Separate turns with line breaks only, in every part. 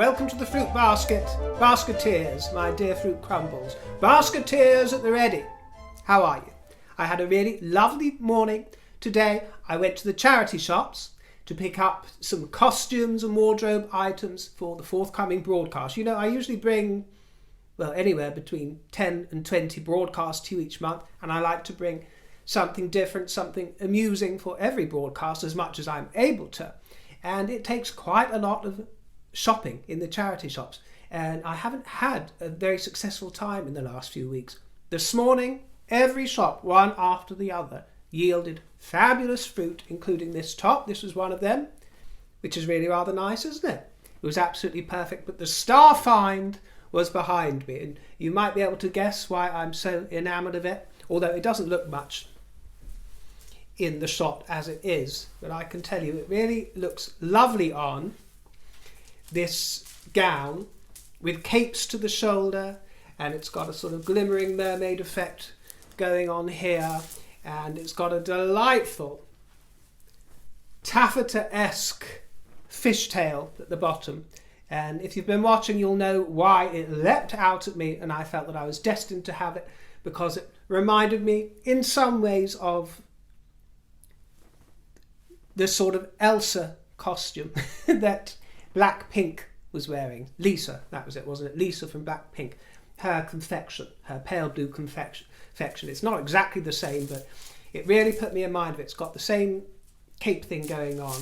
welcome to the fruit basket. Basketeers, my dear fruit crumbles. Basketeers at the ready. How are you? I had a really lovely morning today. I went to the charity shops to pick up some costumes and wardrobe items for the forthcoming broadcast. You know, I usually bring, well, anywhere between 10 and 20 broadcasts to you each month, and I like to bring something different, something amusing for every broadcast as much as I'm able to. And it takes quite a lot of shopping in the charity shops, and I haven't had a very successful time in the last few weeks. This morning, every shop, one after the other, yielded fabulous fruit, including this top. This was one of them, which is really rather nice, isn't it? It was absolutely perfect, but the star find was behind me, and you might be able to guess why I'm so enamoured of it, although it doesn't look much in the shot as it is, but I can tell you it really looks lovely on this gown with capes to the shoulder, and it's got a sort of glimmering mermaid effect going on here, and it's got a delightful taffeta-esque fishtail at the bottom. And if you've been watching, you'll know why it leapt out at me, and I felt that I was destined to have it, because it reminded me in some ways of the sort of Elsa costume that Blackpink was wearing. Lisa, that was it, wasn't it? Lisa from Blackpink. Her confection, her pale blue confection. It's not exactly the same, but it really put me in mind of it. It's got the same cape thing going on,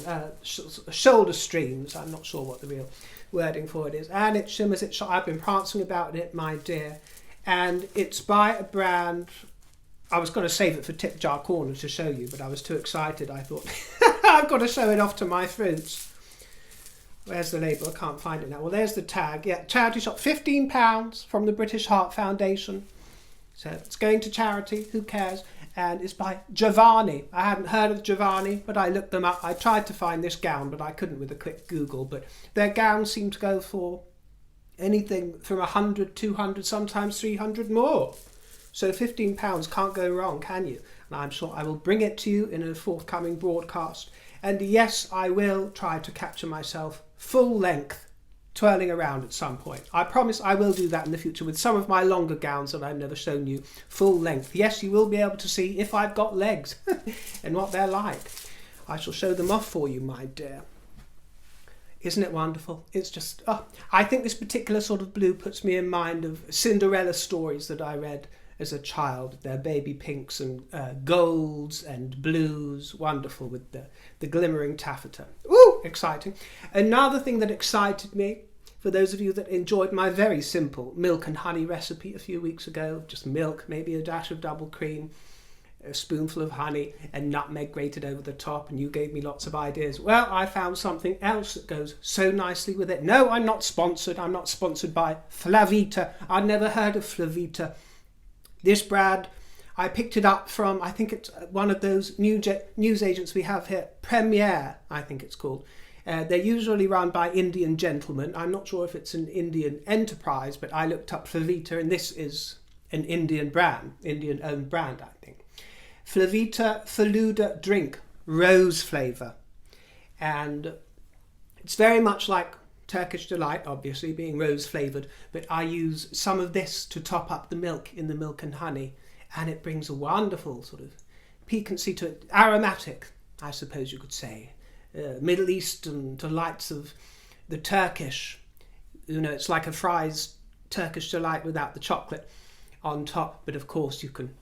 shoulder streams. I'm not sure what the real wording for it is. And it shimmers, I've been prancing about it, my dear. And it's by a brand, I was going to save it for Tip Jar Corner to show you, but I was too excited. I thought, I've got to show it off to my fruits. Where's the label? I can't find it now. Well, there's the tag. Yeah, charity shop, £15 from the British Heart Foundation. So it's going to charity, who cares? And it's by Giovanni. I hadn't heard of Giovanni, but I looked them up. I tried to find this gown, but I couldn't with a quick Google. But their gowns seem to go for anything from 100, 200, sometimes 300 more. So £15 can't go wrong, can you? And I'm sure I will bring it to you in a forthcoming broadcast. And yes, I will try to capture myself full length twirling around at some point. I promise I will do that in the future with some of my longer gowns that I've never shown you full length. Yes, you will be able to see if I've got legs and what they're like. I shall show them off for you, my dear. Isn't it wonderful? It's just, I think this particular sort of blue puts me in mind of Cinderella stories that I read as a child. They're baby pinks and golds and blues, wonderful with the glimmering taffeta. Ooh, exciting. Another thing that excited me, for those of you that enjoyed my very simple milk and honey recipe a few weeks ago, just milk, maybe a dash of double cream, a spoonful of honey and nutmeg grated over the top, and you gave me lots of ideas. Well, I found something else that goes so nicely with it. No, I'm not sponsored. I'm not sponsored by Flavita. I'd never heard of Flavita. This brand, I picked it up from, I think it's one of those news agents we have here, Premiere, I think it's called. They're usually run by Indian gentlemen. I'm not sure if it's an Indian enterprise, but I looked up Flavita, and this is an Indian brand, Indian-owned brand, I think. Flavita Faluda drink, rose flavour. And it's very much like Turkish Delight, obviously, being rose flavoured, but I use some of this to top up the milk in the milk and honey, and it brings a wonderful sort of piquancy to it. Aromatic, I suppose you could say. Middle Eastern delights of the Turkish. You know, it's like a Fry's Turkish Delight without the chocolate on top, but of course you can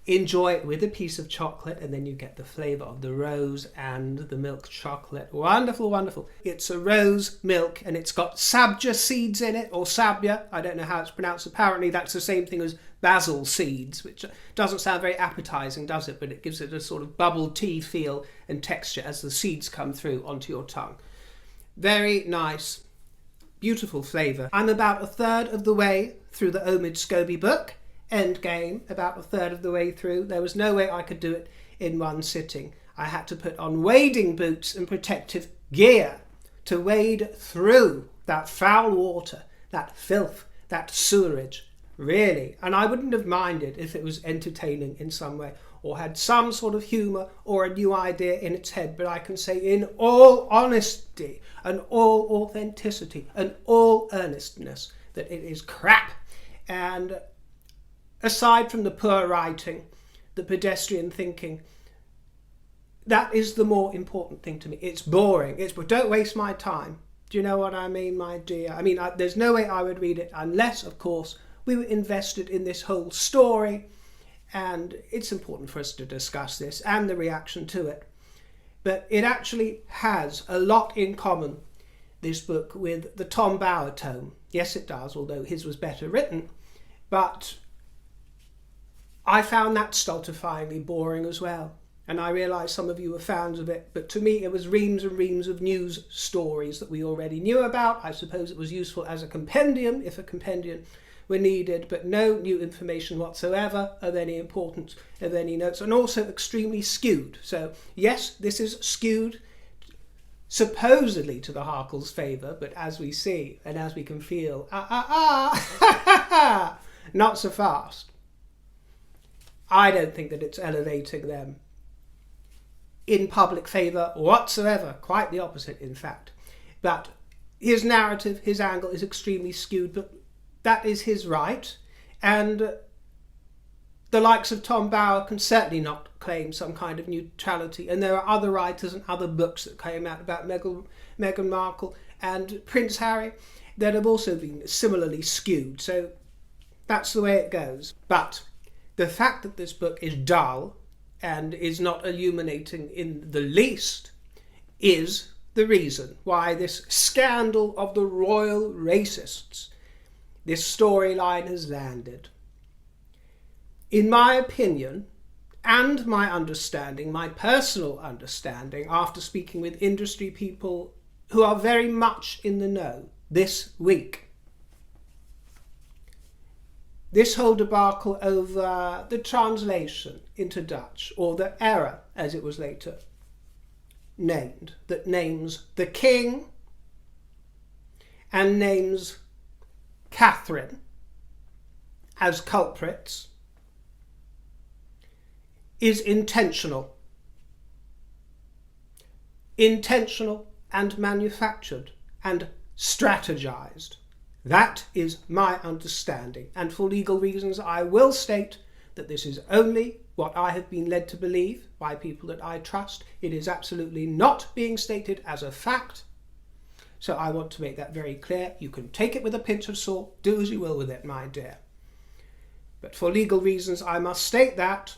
enjoy it with a piece of chocolate, and then you get the flavour of the rose and the milk chocolate. Wonderful, wonderful. It's a rose milk, and it's got sabja seeds in it, or sabia. I don't know how it's pronounced. Apparently that's the same thing as basil seeds, which doesn't sound very appetising, does it? But it gives it a sort of bubble tea feel and texture as the seeds come through onto your tongue. Very nice, beautiful flavour. I'm about a third of the way through the Omid Scobie book, Engame, about a third of the way through. There was no way I could do it in one sitting. I had to put on wading boots and protective gear to wade through that foul water, that filth, that sewerage, really. And I wouldn't have minded if it was entertaining in some way. or had some sort of humour or a new idea in its head, but I can say in all honesty and all authenticity and all earnestness that it is crap. And aside from the poor writing, the pedestrian thinking, that is the more important thing to me. It's boring. Don't waste my time. Do you know what I mean, my dear? I mean, there's no way I would read it unless, of course, we were invested in this whole story. And it's important for us to discuss this and the reaction to it. But it actually has a lot in common, this book, with the Tom Bower tome. Yes, it does, although his was better written. But I found that stultifyingly boring as well. And I realise some of you were fans of it, but to me it was reams and reams of news stories that we already knew about. I suppose it was useful as a compendium, if a compendium were needed, but no new information whatsoever of any importance, of any notes, and also extremely skewed. So yes, this is skewed supposedly to the Harkle's favour, but as we see and as we can feel, not so fast. I don't think that it's elevating them in public favour whatsoever, quite the opposite in fact. But his narrative, his angle is extremely skewed, but that is his right, and the likes of Tom Bower can certainly not claim some kind of neutrality, and there are other writers and other books that came out about Meghan Markle and Prince Harry that have also been similarly skewed, so that's the way it goes. But the fact that this book is dull and is not illuminating in the least is the reason why this scandal of the royal racists, this storyline has landed. In my opinion, and my understanding, my personal understanding, after speaking with industry people who are very much in the know this week, this whole debacle over the translation into Dutch, or the error as it was later named, that names the King and names Catherine as culprits, is intentional. Intentional and manufactured and strategized. That is my understanding, and for legal reasons I will state that this is only what I have been led to believe by people that I trust. It is absolutely not being stated as a fact, so I want to make that very clear. You can take it with a pinch of salt, do as you will with it, my dear. But for legal reasons I must state that,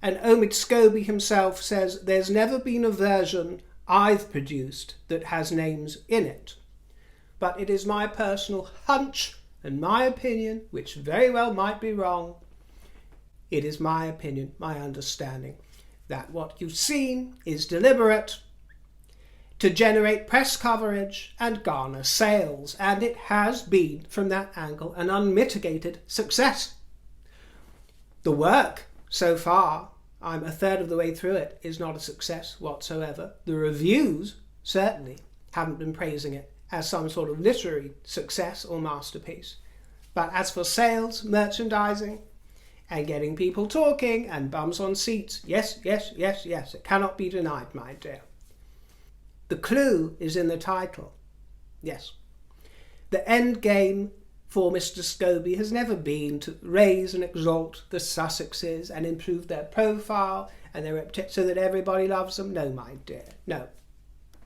and Omid Scobie himself says there's never been a version I've produced that has names in it. But it is my personal hunch and my opinion, which very well might be wrong. It is my opinion, my understanding, that what you've seen is deliberate to generate press coverage and garner sales, and it has been, from that angle, an unmitigated success. The work, so far, I'm a third of the way through it, is not a success whatsoever. The reviews, certainly, haven't been praising it as some sort of literary success or masterpiece. But as for sales, merchandising, and getting people talking, and bums on seats, yes, yes, yes, yes, it cannot be denied, my dear. The clue is in the title. Yes. The end game for Mr. Scobie has never been to raise and exalt the Sussexes and improve their profile and their reputation so that everybody loves them. No, my dear, no.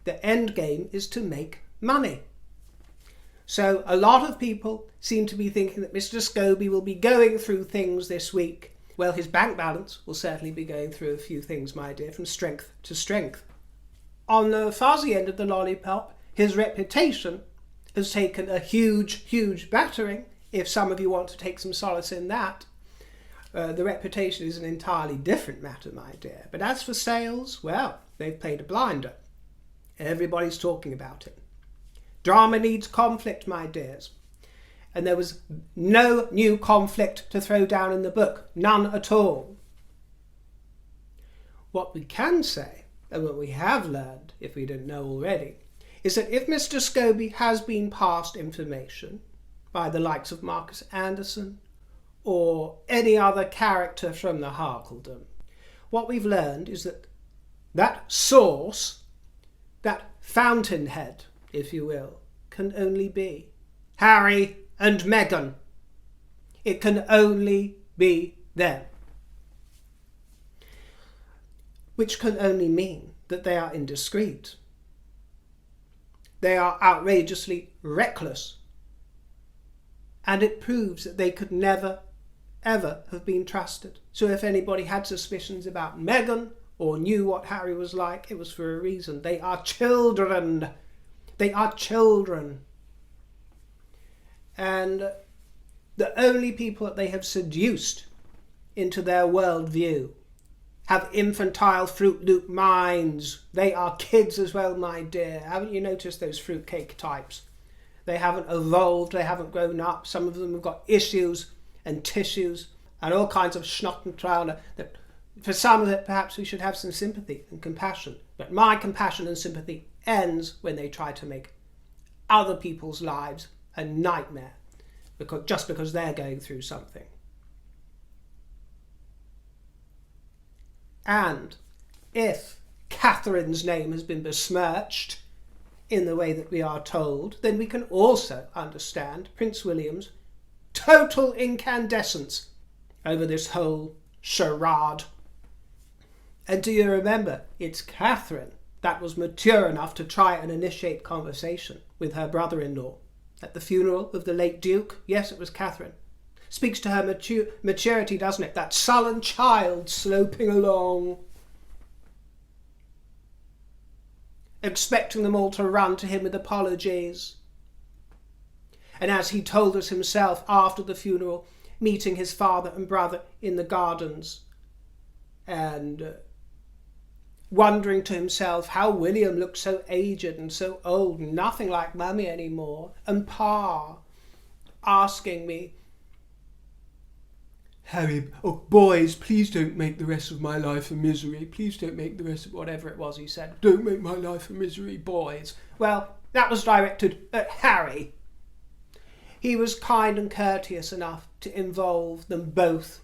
The end game is to make money. So a lot of people seem to be thinking that Mr. Scobie will be going through things this week. Well, his bank balance will certainly be going through a few things, my dear, from strength to strength. On the fuzzy end of the lollipop, his reputation has taken a huge, huge battering, if some of you want to take some solace in that. The reputation is an entirely different matter, my dear. But as for sales, well, they've played a blinder. Everybody's talking about it. Drama needs conflict, my dears. And there was no new conflict to throw down in the book. None at all. What we can say, and what we have learned, if we didn't know already, is that if Mr. Scobie has been passed information by the likes of Marcus Anderson or any other character from the Harkledom, what we've learned is that that source, that fountainhead, if you will, can only be Harry and Meghan. It can only be them. Which can only mean that they are indiscreet. They are outrageously reckless. And it proves that they could never, ever have been trusted. So if anybody had suspicions about Meghan or knew what Harry was like, it was for a reason. They are children. They are children. And the only people that they have seduced into their worldview have infantile Fruit Loop minds. They are kids as well, my dear. Haven't you noticed those fruitcake types? They haven't evolved, they haven't grown up. Some of them have got issues and tissues and all kinds of schnot and trauner. That for some of it, perhaps we should have some sympathy and compassion. But my compassion and sympathy ends when they try to make other people's lives a nightmare just because they're going through something. And if Catherine's name has been besmirched in the way that we are told, then we can also understand Prince William's total incandescence over this whole charade. And do you remember, it's Catherine that was mature enough to try and initiate conversation with her brother-in-law at the funeral of the late Duke. Yes, it was Catherine. Speaks to her maturity, doesn't it? That sullen child sloping along, expecting them all to run to him with apologies. And as he told us himself after the funeral, meeting his father and brother in the gardens and wondering to himself how William looked so aged and so old, nothing like Mummy anymore, and Pa asking me, Harry, oh boys, please don't make the rest of my life a misery. Please don't make the rest of whatever it was he said. Don't make my life a misery, boys. Well, that was directed at Harry. He was kind and courteous enough to involve them both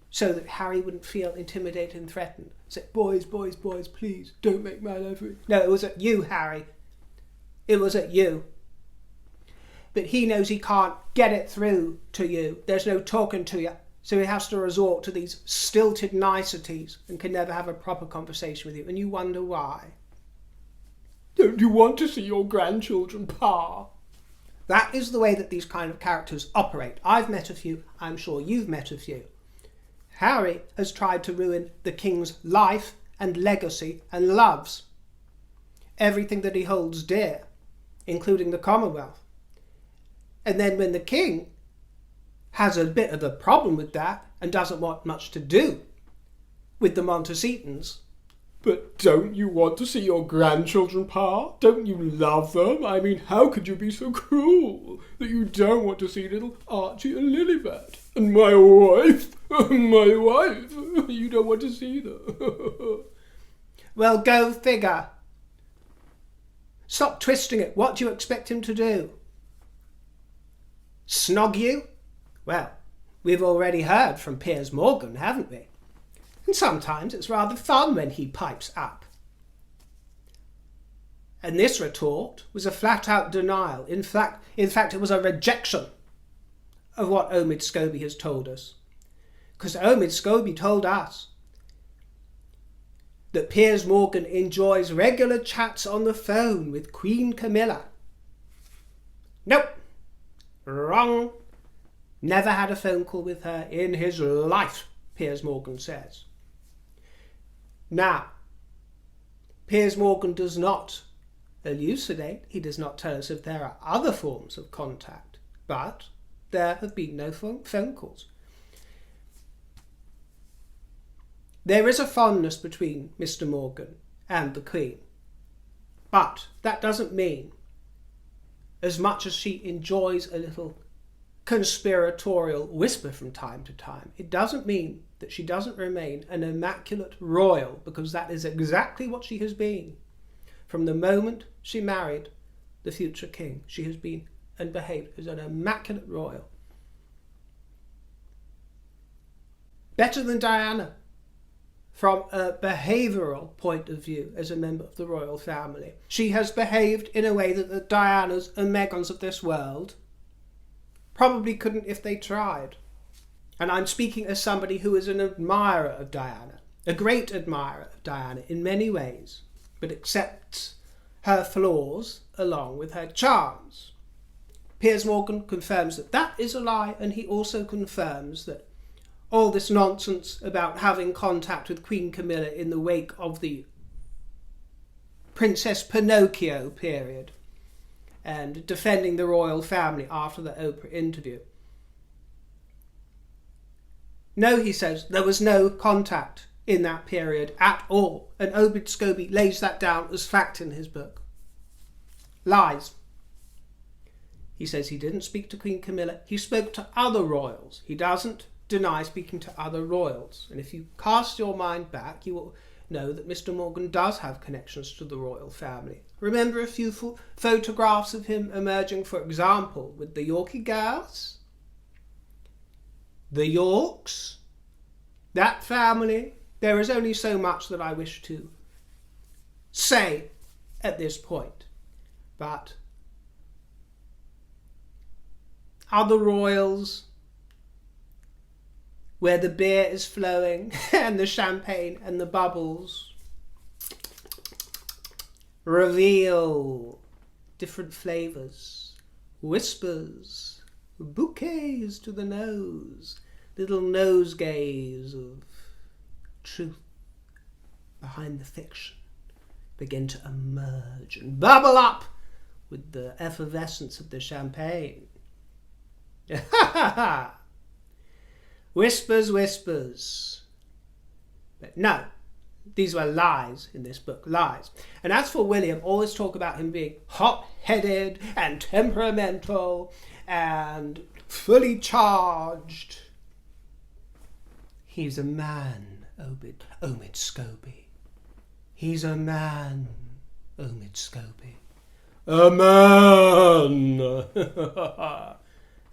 so that Harry wouldn't feel intimidated and threatened. Say, boys, boys, boys, please, don't make my life... No, it was at you, Harry. It was at you. But he knows he can't get it through to you. There's no talking to you. So he has to resort to these stilted niceties and can never have a proper conversation with you. And you wonder why. Don't you want to see your grandchildren, Pa? That is the way that these kind of characters operate. I've met a few. I'm sure you've met a few. Harry has tried to ruin the king's life and legacy and loves everything that he holds dear, including the Commonwealth. And then when the king has a bit of a problem with that and doesn't want much to do with the Montecitans. But don't you want to see your grandchildren, Pa? Don't you love them? I mean, how could you be so cruel that you don't want to see little Archie and Lilibet? And my wife, you don't want to see them. Well, go figure. Stop twisting it. What do you expect him to do? Snog you? Well, we've already heard from Piers Morgan, haven't we? And sometimes it's rather fun when he pipes up. And this retort was a flat-out denial. In fact, it was a rejection of what Omid Scobie has told us. Because Omid Scobie told us that Piers Morgan enjoys regular chats on the phone with Queen Camilla. Nope. Wrong. Never had a phone call with her in his life, Piers Morgan says. Now, Piers Morgan does not elucidate, he does not tell us if there are other forms of contact, but there have been no phone calls. There is a fondness between Mr. Morgan and the Queen, but that doesn't mean, as much as she enjoys a little conspiratorial whisper from time to time, it doesn't mean that she doesn't remain an immaculate royal, because that is exactly what she has been. From the moment she married the future king, she has been and behaved as an immaculate royal. Better than Diana. from a behavioural point of view as a member of the royal family. She has behaved in a way that the Dianas and Megans of this world probably couldn't if they tried. And I'm speaking as somebody who is an admirer of Diana, a great admirer of Diana in many ways, but accepts her flaws along with her charms. Piers Morgan confirms that that is a lie, and he also confirms that all this nonsense about having contact with Queen Camilla in the wake of the Princess Pinocchio period and defending the royal family after the Oprah interview. No, he says, there was no contact in that period at all, and Omid Scobie lays that down as fact in his book. Lies. He says he didn't speak to Queen Camilla, he spoke to other royals. He doesn't deny speaking to other royals, and if you cast your mind back, you will know that Mr. Morgan does have connections to the royal family. Remember a few photographs of him emerging, for example, with the Yorkie girls, the Yorks, that family. There is only so much that I wish to say at this point, but other royals, where the beer is flowing and the champagne and the bubbles reveal different flavours, whispers, bouquets to the nose, little nosegays of truth behind the fiction begin to emerge and bubble up with the effervescence of the champagne. Whispers, whispers. But no, these were lies in this book, lies. And as for William, always talk about him being hot-headed and temperamental and fully charged. He's a man, Omid Scobie. He's a man, Omid Scobie. A man!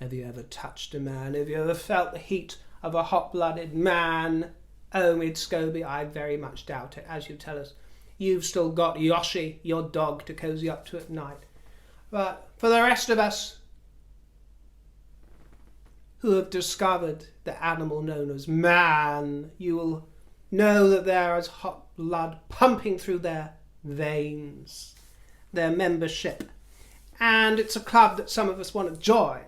Have you ever touched a man? Have you ever felt the heat of a hot-blooded man? Omid Scobie, I very much doubt it, as you tell us. You've still got Yoshi, your dog, to cosy up to at night. But for the rest of us who have discovered the animal known as man, you will know that there is hot blood pumping through their veins, their membership. And it's a club that some of us want to join.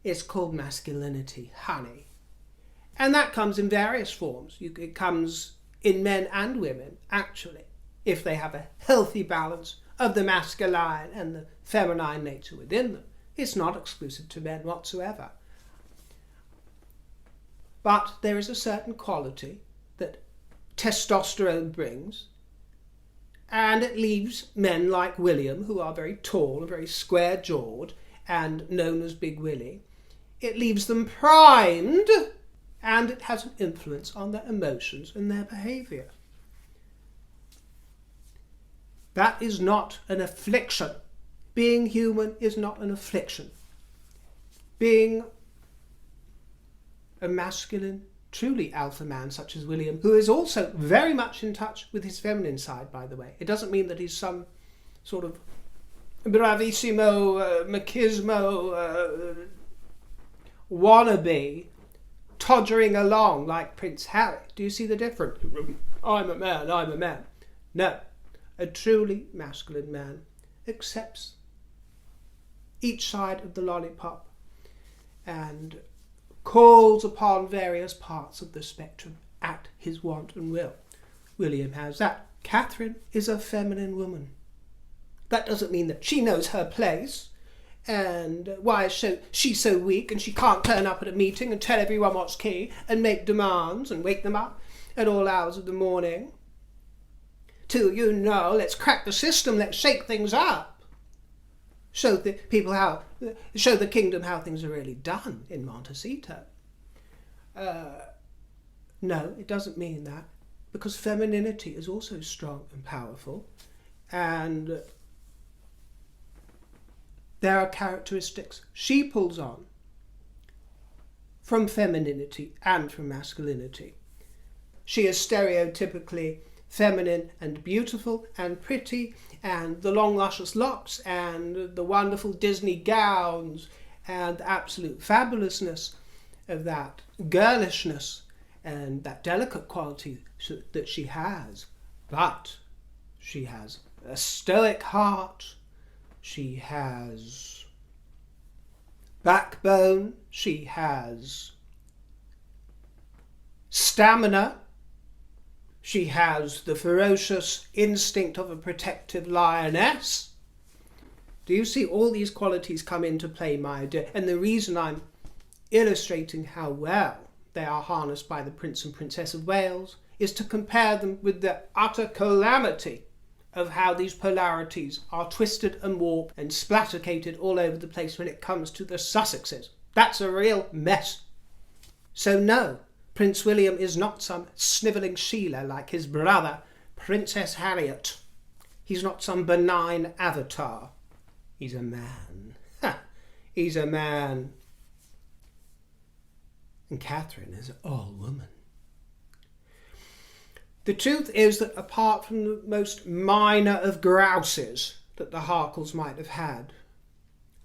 It's called masculinity, honey. And that comes in various forms. It comes in men and women, actually, if they have a healthy balance of the masculine and the feminine nature within them. It's not exclusive to men whatsoever. But there is a certain quality that testosterone brings, and it leaves men like William, who are very tall and very square-jawed and known as Big Willie, it leaves them primed, and it has an influence on their emotions and their behaviour. That is not an affliction. Being human is not an affliction. Being a masculine, truly alpha man such as William, who is also very much in touch with his feminine side, by the way. It doesn't mean that he's some sort of bravissimo, machismo, wannabe, toddering along like Prince Harry. Do you see the difference? I'm a man, I'm a man. No, a truly masculine man accepts each side of the lollipop and calls upon various parts of the spectrum at his want and will. William has that. Catherine is a feminine woman. That doesn't mean that she knows her place and why is she so weak and she can't turn up at a meeting and tell everyone what's key and make demands and wake them up at all hours of the morning to, let's crack the system, let's shake things up. Show the kingdom how things are really done in Montecito. No, it doesn't mean that, because femininity is also strong and powerful, and there are characteristics she pulls on from femininity and from masculinity. She is stereotypically feminine and beautiful and pretty, and the long luscious locks and the wonderful Disney gowns and the absolute fabulousness of that girlishness and that delicate quality that she has. But she has a stoic heart, she has backbone, she has stamina, she has the ferocious instinct of a protective lioness. Do you see all these qualities come into play, my dear? And the reason I'm illustrating how well they are harnessed by the Prince and Princess of Wales is to compare them with the utter calamity of how these polarities are twisted and warped and splattercated all over the place when it comes to the Sussexes. That's a real mess. So no, Prince William is not some snivelling Sheila like his brother, Princess Harriet. He's not some benign avatar. He's a man. Ha! He's a man. And Catherine is an all woman. The truth is that apart from the most minor of grouses that the Harkles might have had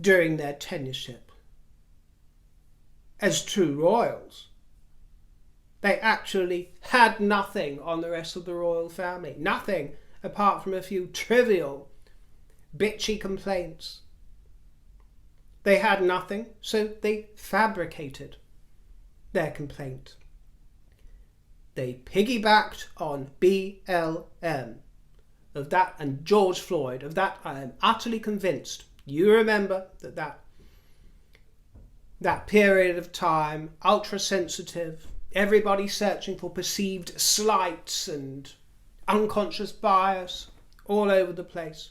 during their tenureship as true royals, they actually had nothing on the rest of the royal family. Nothing apart from a few trivial, bitchy complaints. They had nothing, so they fabricated their complaint. They piggybacked on BLM. Of that, and George Floyd, of that I am utterly convinced. You remember that period of time, ultra sensitive, everybody searching for perceived slights and unconscious bias all over the place.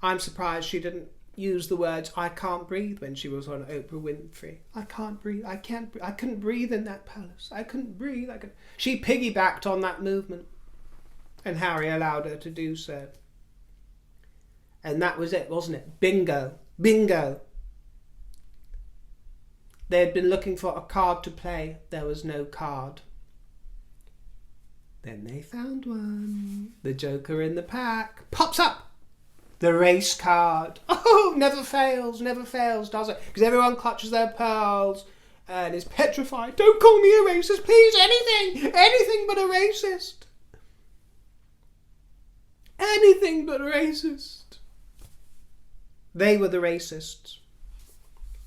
I'm surprised she didn't use the words "I can't breathe" when she was on Oprah Winfrey. I can't breathe. I can't. I couldn't breathe in that palace. I couldn't breathe. She piggybacked on that movement, and Harry allowed her to do so. And that was it, wasn't it? Bingo, bingo. They had been looking for a card to play. There was no card. Then they found one. The joker in the pack pops up. The race card. Oh, never fails, does it? Because everyone clutches their pearls and is petrified. Don't call me a racist, please. Anything but a racist. Anything but a racist. They were the racists.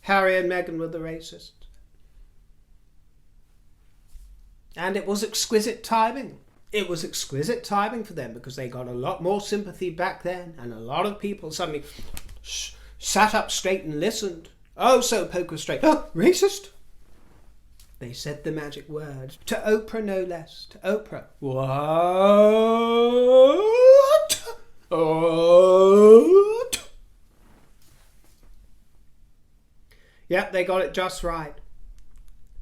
Harry and Meghan were the racists. And it was exquisite timing. It was exquisite timing for them because they got a lot more sympathy back then, and a lot of people suddenly sat up straight and listened. Oh, so poker straight. Oh, racist? They said the magic word. To Oprah, no less. To Oprah. What? What? Yep, they got it just right.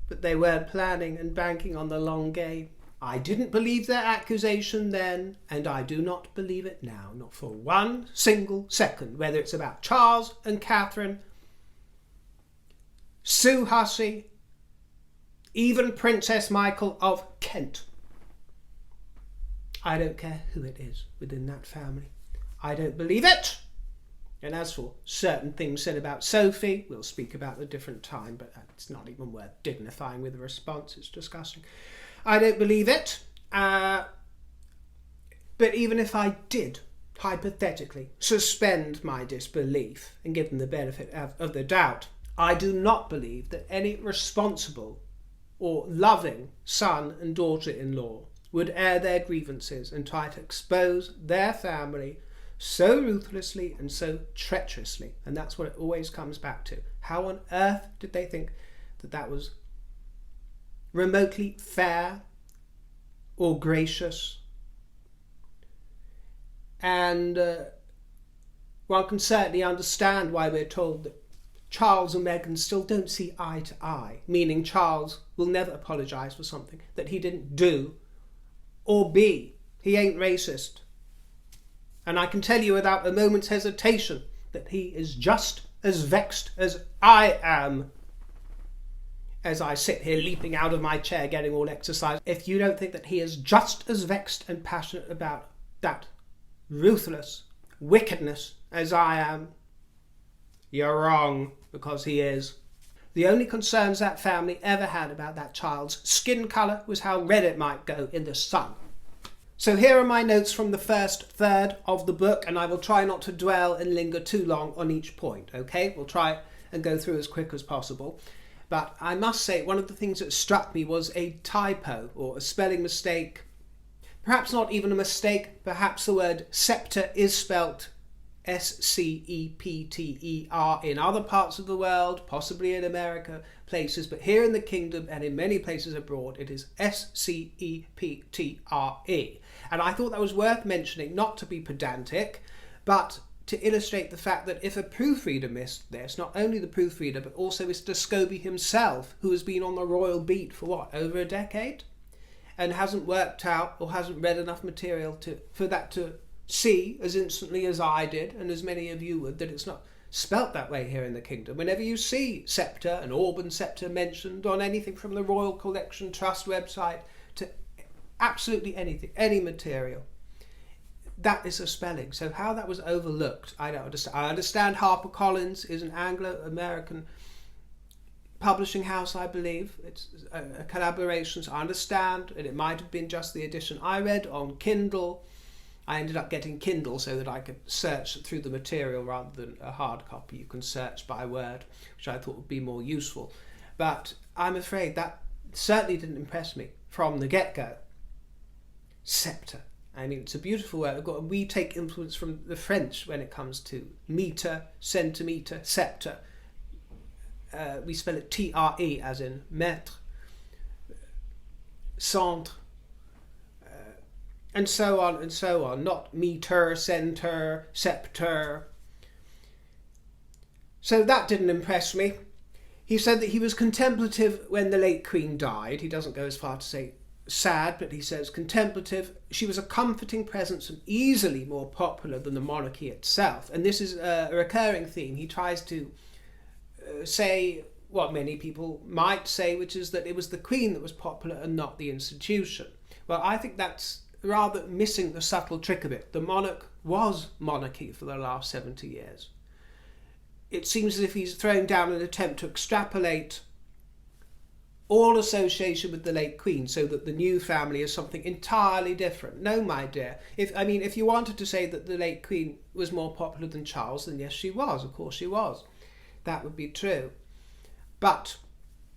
But they weren't planning and banking on the long game. I didn't believe their accusation then, and I do not believe it now, not for one single second, whether it's about Charles and Catherine, Sue Hussey, even Princess Michael of Kent. I don't care who it is within that family. I don't believe it. And as for certain things said about Sophie, we'll speak about at a different time, but it's not even worth dignifying with a response. It's disgusting. I don't believe it. But even if I did, hypothetically, suspend my disbelief and give them the benefit of the doubt, I do not believe that any responsible or loving son and daughter-in-law would air their grievances and try to expose their family so ruthlessly and so treacherously. And that's what it always comes back to. How on earth did they think that that was remotely fair or gracious? And one can certainly understand why we're told that Charles and Meghan still don't see eye to eye, meaning Charles will never apologise for something that he didn't do or be. He ain't racist. And I can tell you without a moment's hesitation that he is just as vexed as I am. as I sit here leaping out of my chair getting all exercise, if you don't think that he is just as vexed and passionate about that ruthless wickedness as I am, you're wrong, because he is. The only concerns that family ever had about that child's skin colour was how red it might go in the sun. So here are my notes from the first third of the book, and I will try not to dwell and linger too long on each point, okay? We'll try and go through as quick as possible. But I must say, one of the things that struck me was a typo, or a spelling mistake. Perhaps not even a mistake, perhaps the word sceptre is spelt S-C-E-P-T-E-R in other parts of the world, possibly in America, places, but here in the kingdom and in many places abroad, it is S-C-E-P-T-R-E. And I thought that was worth mentioning, not to be pedantic, but to illustrate the fact that if a proofreader missed this, not only the proofreader, but also Mr. Scobie himself, who has been on the royal beat for what, over a decade? And hasn't worked out or hasn't read enough material for that to see as instantly as I did, and as many of you would, that it's not spelt that way here in the kingdom. Whenever you see sceptre and Auburn sceptre mentioned on anything from the Royal Collection Trust website to absolutely anything, any material, that is a spelling. So how that was overlooked, I don't understand. I understand HarperCollins is an Anglo-American publishing house, I believe. It's a collaboration, so I understand, and it might have been just the edition I read on Kindle. I ended up getting Kindle so that I could search through the material rather than a hard copy. You can search by word, which I thought would be more useful. But I'm afraid that certainly didn't impress me from the get-go. Sceptre. I mean, it's a beautiful word. We take influence from the French when it comes to metre, centimetre, sceptre. We spell it T-R-E, as in maître, centre, and so on and so on. Not metre, centre, sceptre. So that didn't impress me. He said that he was contemplative when the late Queen died. He doesn't go as far to say sad, but he says contemplative. She was a comforting presence and easily more popular than the monarchy itself. And this is a recurring theme. He tries to say what many people might say, which is that it was the Queen that was popular and not the institution. Well, I think that's rather missing the subtle trick of it. The monarch was monarchy for the last 70 years. It seems as if he's thrown down an attempt to extrapolate all association with the late Queen so that the new family is something entirely different. No, my dear. If you wanted to say that the late Queen was more popular than Charles, then yes, she was. Of course she was. That would be true. But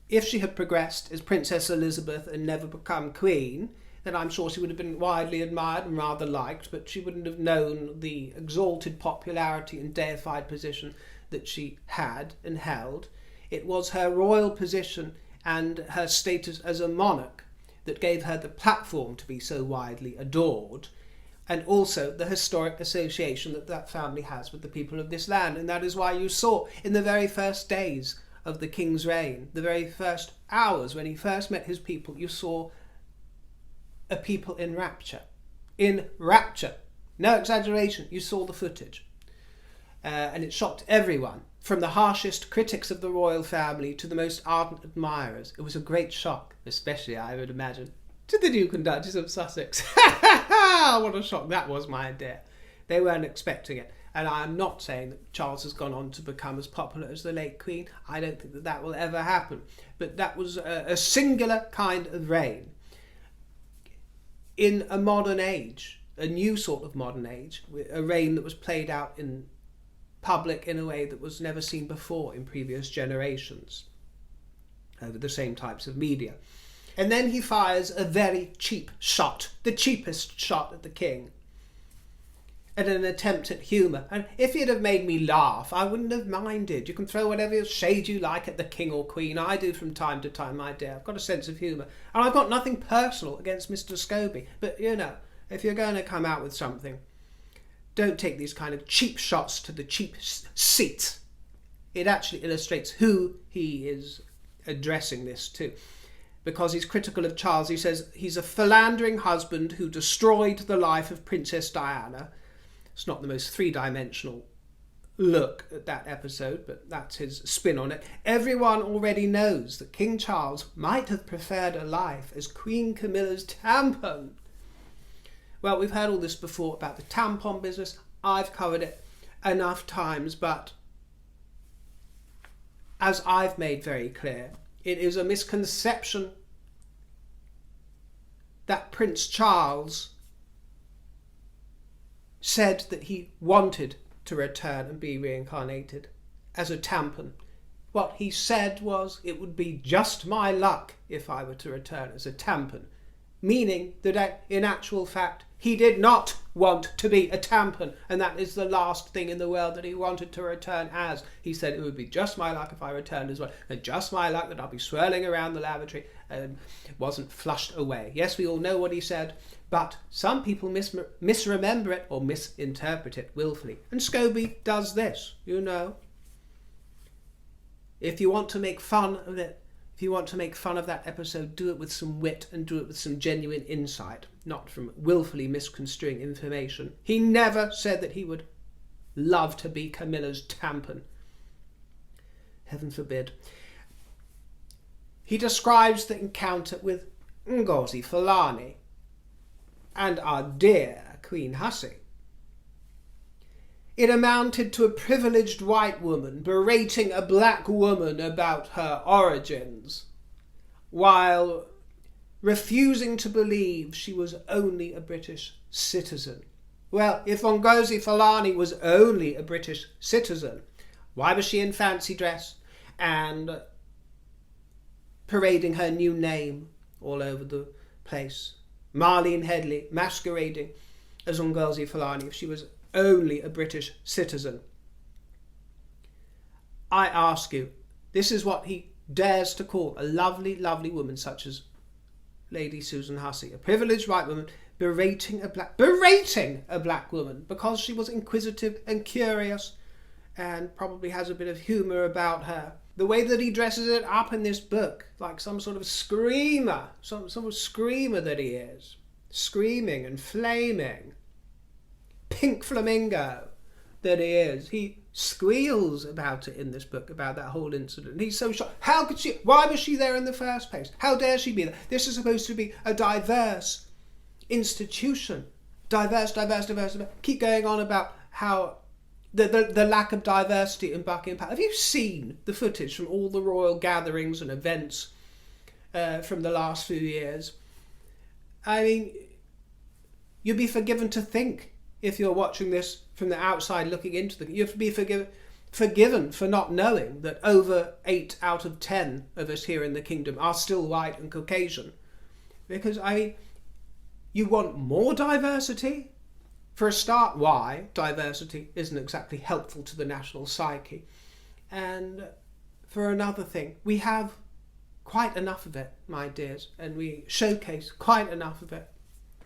if she had progressed as Princess Elizabeth and never become Queen, then I'm sure she would have been widely admired and rather liked, but she wouldn't have known the exalted popularity and deified position that she had and held. It was her royal position and her status as a monarch that gave her the platform to be so widely adored, and also the historic association that that family has with the people of this land. And that is why you saw in the very first days of the king's reign, the very first hours when he first met his people, you saw a people in rapture. In rapture. No exaggeration. You saw the footage. And it shocked everyone, from the harshest critics of the royal family to the most ardent admirers. It was a great shock, especially, I would imagine, to the Duke and Duchess of Sussex. What a shock that was, my dear. They weren't expecting it. And I am not saying that Charles has gone on to become as popular as the late Queen. I don't think that that will ever happen. But that was a singular kind of reign in a modern age, a new sort of modern age, a reign that was played out in public in a way that was never seen before in previous generations over the same types of media. And then he fires a very cheap shot, the cheapest shot at the king, at an attempt at humour. And if he'd have made me laugh, I wouldn't have minded. You can throw whatever shade you like at the king or queen. I do from time to time, my dear. I've got a sense of humour. And I've got nothing personal against Mr. Scobie. But, you know, if you're going to come out with something, don't take these kind of cheap shots to the cheap seat. It actually illustrates who he is addressing this to. Because he's critical of Charles. He says he's a philandering husband who destroyed the life of Princess Diana. It's not the most three-dimensional look at that episode, but that's his spin on it. Everyone already knows that King Charles might have preferred a life as Queen Camilla's tampon. Well, we've heard all this before about the tampon business. I've covered it enough times, but as I've made very clear, it is a misconception that Prince Charles said that he wanted to return and be reincarnated as a tampon. What he said was, it would be just my luck if I were to return as a tampon, meaning that in actual fact he did not want to be a tampon, and that is the last thing in the world that he wanted to return as. He said it would be just my luck if I returned as well, and just my luck that I'll be swirling around the lavatory and wasn't flushed away. Yes, we all know what he said, but some people misremember it or misinterpret it willfully. And Scobie does this, you know. If you want to make fun of it, if you want to make fun of that episode, do it with some wit and do it with some genuine insight, not from willfully misconstruing information. He never said that he would love to be Camilla's tampon. Heaven forbid. He describes the encounter with Ngozi Fulani and our dear Queen Hussey. It amounted to a privileged white woman berating a black woman about her origins, while refusing to believe she was only a British citizen. Well, if Ngozi Fulani was only a British citizen, why was she in fancy dress and parading her new name all over the place? Marlene Headley masquerading as Ngozi Fulani if she was only a British citizen. I ask you, this is what he dares to call a lovely, lovely woman such as Lady Susan Hussey, a privileged white woman berating a black woman because she was inquisitive and curious and probably has a bit of humour about her. The way that he dresses it up in this book, like some sort of screamer, some sort of screamer that he is, screaming and flaming, pink flamingo that he is. He squeals about it in this book, about that whole incident. He's so shocked. How could she? Why was she there in the first place? How dare she be there? This is supposed to be a diverse institution. Diverse. Keep going on about how the lack of diversity in Buckingham Palace. Have you seen the footage from all the royal gatherings and events from the last few years? I mean, you'd be forgiven to think, if you're watching this from the outside looking into the... You have to be forgiven for not knowing that over 8 out of 10 of us here in the kingdom are still white and Caucasian. Because, I mean, you want more diversity? For a start, why? Diversity isn't exactly helpful to the national psyche. And for another thing, we have quite enough of it, my dears, and we showcase quite enough of it.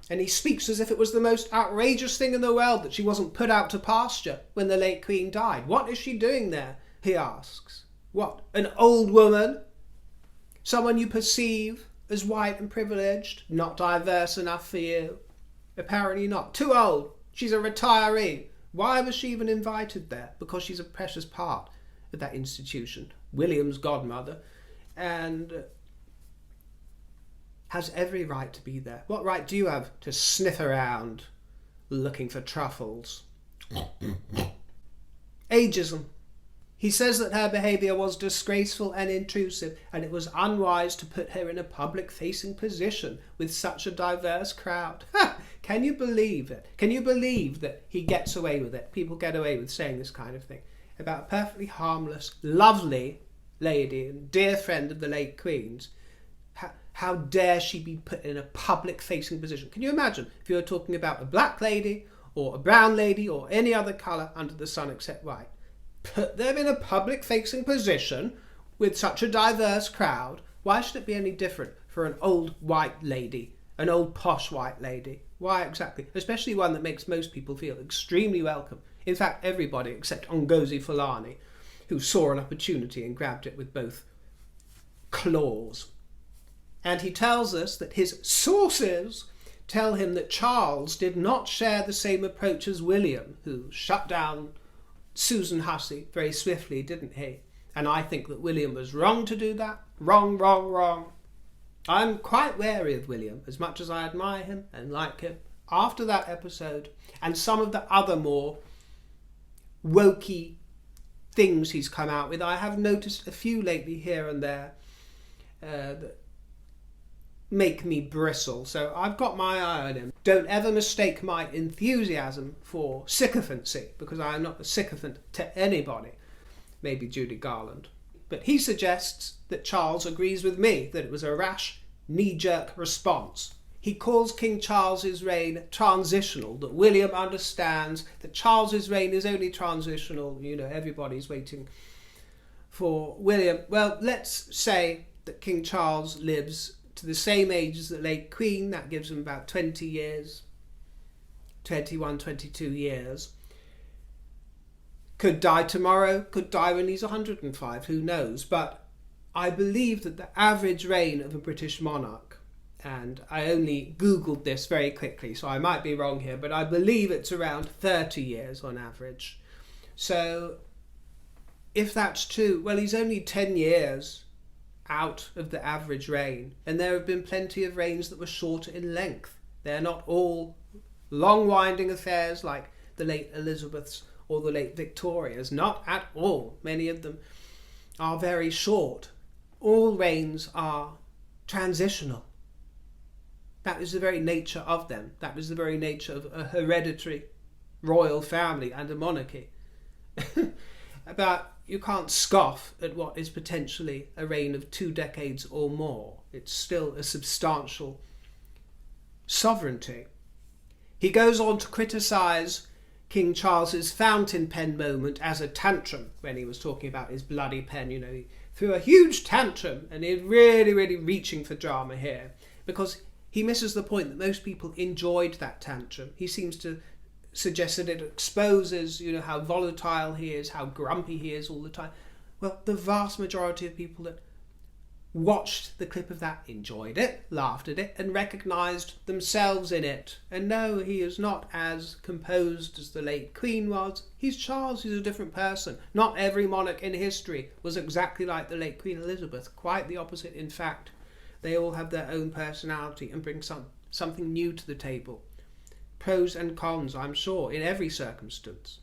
And he speaks as if it was the most outrageous thing in the world that she wasn't put out to pasture when the late Queen died. What is she doing there? He asks. What? An old woman? Someone you perceive as white and privileged? Not diverse enough for you? Apparently not. Too old. She's a retiree. Why was she even invited there? Because she's a precious part of that institution. William's godmother. And has every right to be there. What right do you have to sniff around looking for truffles? Ageism. He says that her behaviour was disgraceful and intrusive, and it was unwise to put her in a public-facing position with such a diverse crowd. Can you believe it? Can you believe that he gets away with it? People get away with saying this kind of thing about a perfectly harmless, lovely lady and dear friend of the late Queen's. How dare she be put in a public-facing position? Can you imagine if you were talking about a black lady or a brown lady or any other colour under the sun except white? Put them in a public-facing position with such a diverse crowd. Why should it be any different for an old white lady, an old posh white lady? Why exactly? Especially one that makes most people feel extremely welcome. In fact, everybody except Ngozi Fulani, who saw an opportunity and grabbed it with both claws. And he tells us that his sources tell him that Charles did not share the same approach as William, who shut down Susan Hussey very swiftly, didn't he? And I think that William was wrong to do that. Wrong, wrong, wrong. I'm quite wary of William, as much as I admire him and like him. After that episode, and some of the other more wokey things he's come out with, I have noticed a few lately here and there that make me bristle. So I've got my eye on him. Don't ever mistake my enthusiasm for sycophancy, because I am not a sycophant to anybody. Maybe Judy Garland. But he suggests that Charles agrees with me that it was a rash, knee-jerk response. He calls King Charles's reign transitional, that William understands that Charles's reign is only transitional. You know, everybody's waiting for William. Well, let's say that King Charles lives to the same age as the late Queen. That gives him about 20 years, 21, 22 years. Could die tomorrow, could die when he's 105, who knows? But I believe that the average reign of a British monarch, and I only Googled this very quickly, so I might be wrong here, but I believe it's around 30 years on average. So if that's true, well, he's only 10 years out of the average reign, and there have been plenty of reigns that were shorter in length. They're not all long winding affairs like the late Elizabeth's or the late Victoria's, not at all. Many of them are very short. All reigns are transitional. That is the very nature of them. That is the very nature of a hereditary royal family and a monarchy. But you can't scoff at what is potentially a reign of 2 decades or more. It's still a substantial sovereignty. He goes on to criticise King Charles's fountain pen moment as a tantrum when he was talking about his bloody pen. You know, he threw a huge tantrum, and he's really, really reaching for drama here, because he misses the point that most people enjoyed that tantrum. He seems to suggest that it exposes, you know, how volatile he is, how grumpy he is all the time. Well, the vast majority of people that watched the clip of that enjoyed it, laughed at it, and recognised themselves in it. And no, he is not as composed as the late Queen was. He's Charles, he's a different person. Not every monarch in history was exactly like the late Queen Elizabeth. Quite the opposite, in fact. They all have their own personality and bring something new to the table. Pros and cons, I'm sure, in every circumstance.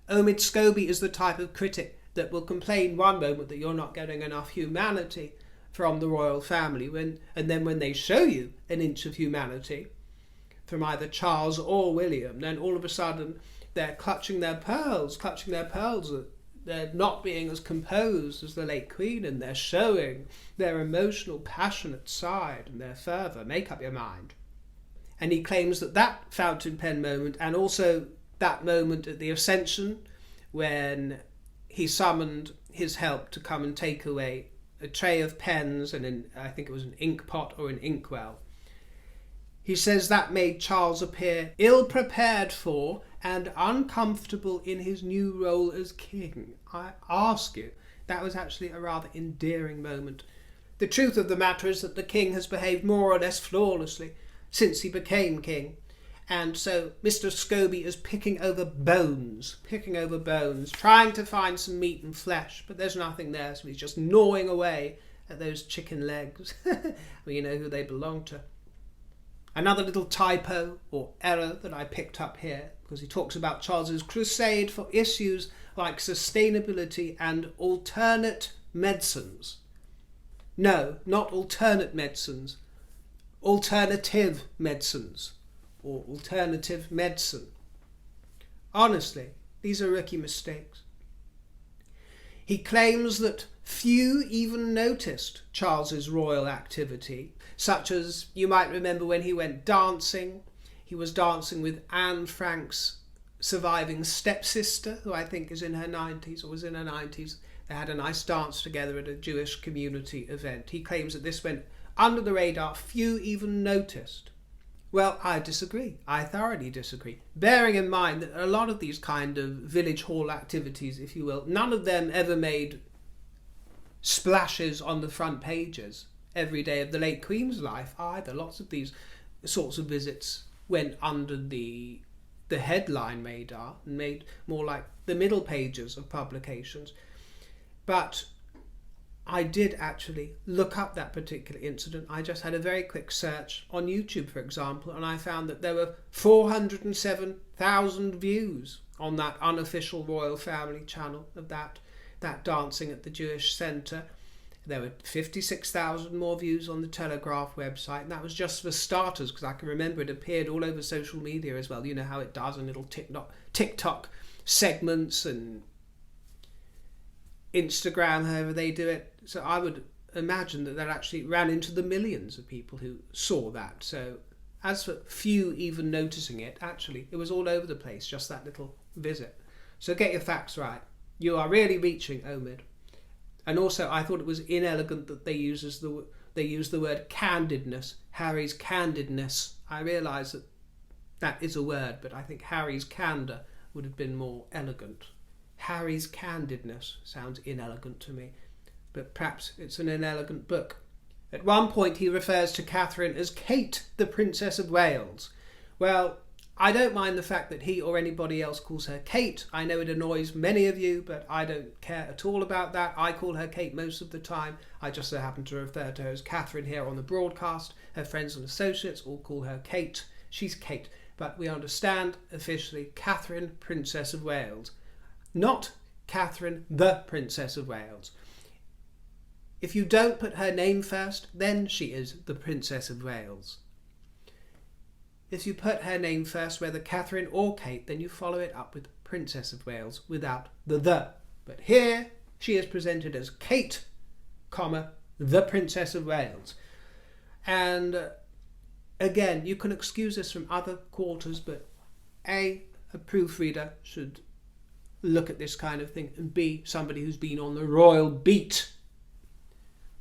Omid Scobie is the type of critic that will complain one moment that you're not getting enough humanity from the royal family, and then when they show you an inch of humanity from either Charles or William, then all of a sudden they're clutching their pearls, that they're not being as composed as the late Queen, and they're showing their emotional, passionate side and their fervour. Make up your mind. And he claims that that fountain pen moment, and also that moment at the Ascension when he summoned his help to come and take away a tray of pens and I think it was an ink pot or an inkwell. He says that made Charles appear ill-prepared for and uncomfortable in his new role as king. I ask you, that was actually a rather endearing moment. The truth of the matter is that the king has behaved more or less flawlessly since he became king. And so Mr. Scobie is picking over bones, trying to find some meat and flesh, but there's nothing there, so he's just gnawing away at those chicken legs. Well, you know who they belong to. Another little typo or error that I picked up here, because he talks about Charles's crusade for issues like sustainability and alternate medicines. No, not alternate medicines, alternative medicines. Or alternative medicine. Honestly, these are rookie mistakes. He claims that few even noticed Charles's royal activity, such as you might remember when he went dancing. He was dancing with Anne Frank's surviving stepsister, who I think is in her 90s or was in her 90s. They had a nice dance together at a Jewish community event. He claims that this went under the radar, few even noticed. Well, I disagree. I thoroughly disagree. Bearing in mind that a lot of these kind of village hall activities, if you will, none of them ever made splashes on the front pages every day of the late Queen's life either. Lots of these sorts of visits went under the the headline radar and made more like the middle pages of publications. But I did actually look up that particular incident. I just had a very quick search on YouTube, for example, and I found that there were 407,000 views on that unofficial royal family channel of that dancing at the Jewish Centre. There were 56,000 more views on the Telegraph website, and that was just for starters, because I can remember it appeared all over social media as well. You know how it does in little TikTok segments and Instagram, however they do it. So I would imagine that actually ran into the millions of people who saw that. So as for few even noticing it, actually it was all over the place, just that little visit. So get your facts right. You are really reaching, Omid. And also, I thought it was inelegant that they use the word candidness, Harry's candidness. I realise that is a word, but I think Harry's candour would have been more elegant. Harry's candidness sounds inelegant to me, but perhaps it's an inelegant book. At one point, he refers to Catherine as Kate, the Princess of Wales. Well, I don't mind the fact that he or anybody else calls her Kate. I know it annoys many of you, but I don't care at all about that. I call her Kate most of the time. I just so happen to refer to her as Catherine here on the broadcast. Her friends and associates all call her Kate. She's Kate, but we understand officially Catherine, Princess of Wales, not Catherine, the Princess of Wales. If you don't put her name first, then she is the Princess of Wales. If you put her name first, whether Catherine or Kate, then you follow it up with Princess of Wales without the. But here she is presented as Kate, the Princess of Wales. And again, you can excuse this from other quarters, but A, a proofreader should look at this kind of thing, and B, somebody who's been on the royal beat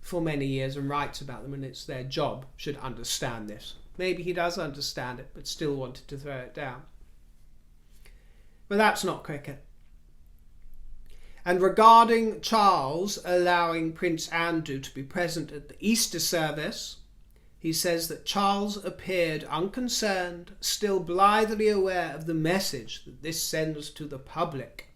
for many years and writes about them and it's their job should understand this. Maybe he does understand it, but still wanted to throw it down. But that's not cricket. And regarding Charles allowing Prince Andrew to be present at the Easter service, he says that Charles appeared unconcerned, still blithely aware of the message that this sends to the public.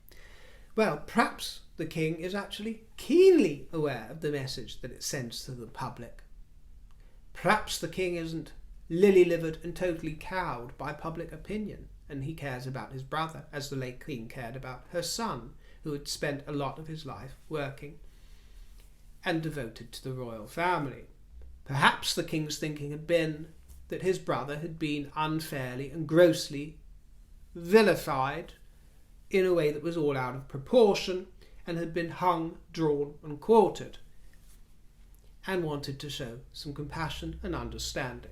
Well, perhaps the king is actually keenly aware of the message that it sends to the public. Perhaps the king isn't lily-livered and totally cowed by public opinion, and he cares about his brother, as the late queen cared about her son, who had spent a lot of his life working and devoted to the royal family. Perhaps the king's thinking had been that his brother had been unfairly and grossly vilified in a way that was all out of proportion and had been hung, drawn and quartered, and wanted to show some compassion and understanding.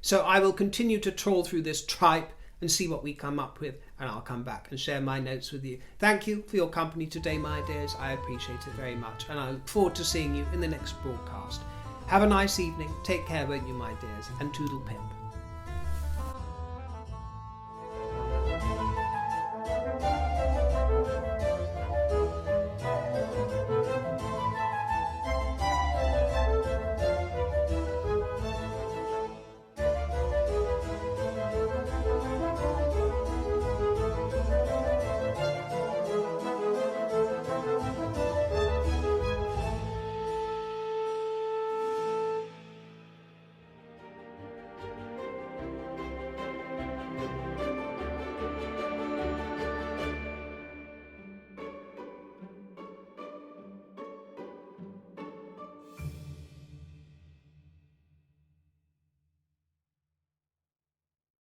So I will continue to trawl through this tripe and see what we come up with, and I'll come back and share my notes with you. Thank you for your company today, my dears. I appreciate it very much, and I look forward to seeing you in the next broadcast. Have a nice evening. Take care, won't you, my dears, and toodle pip.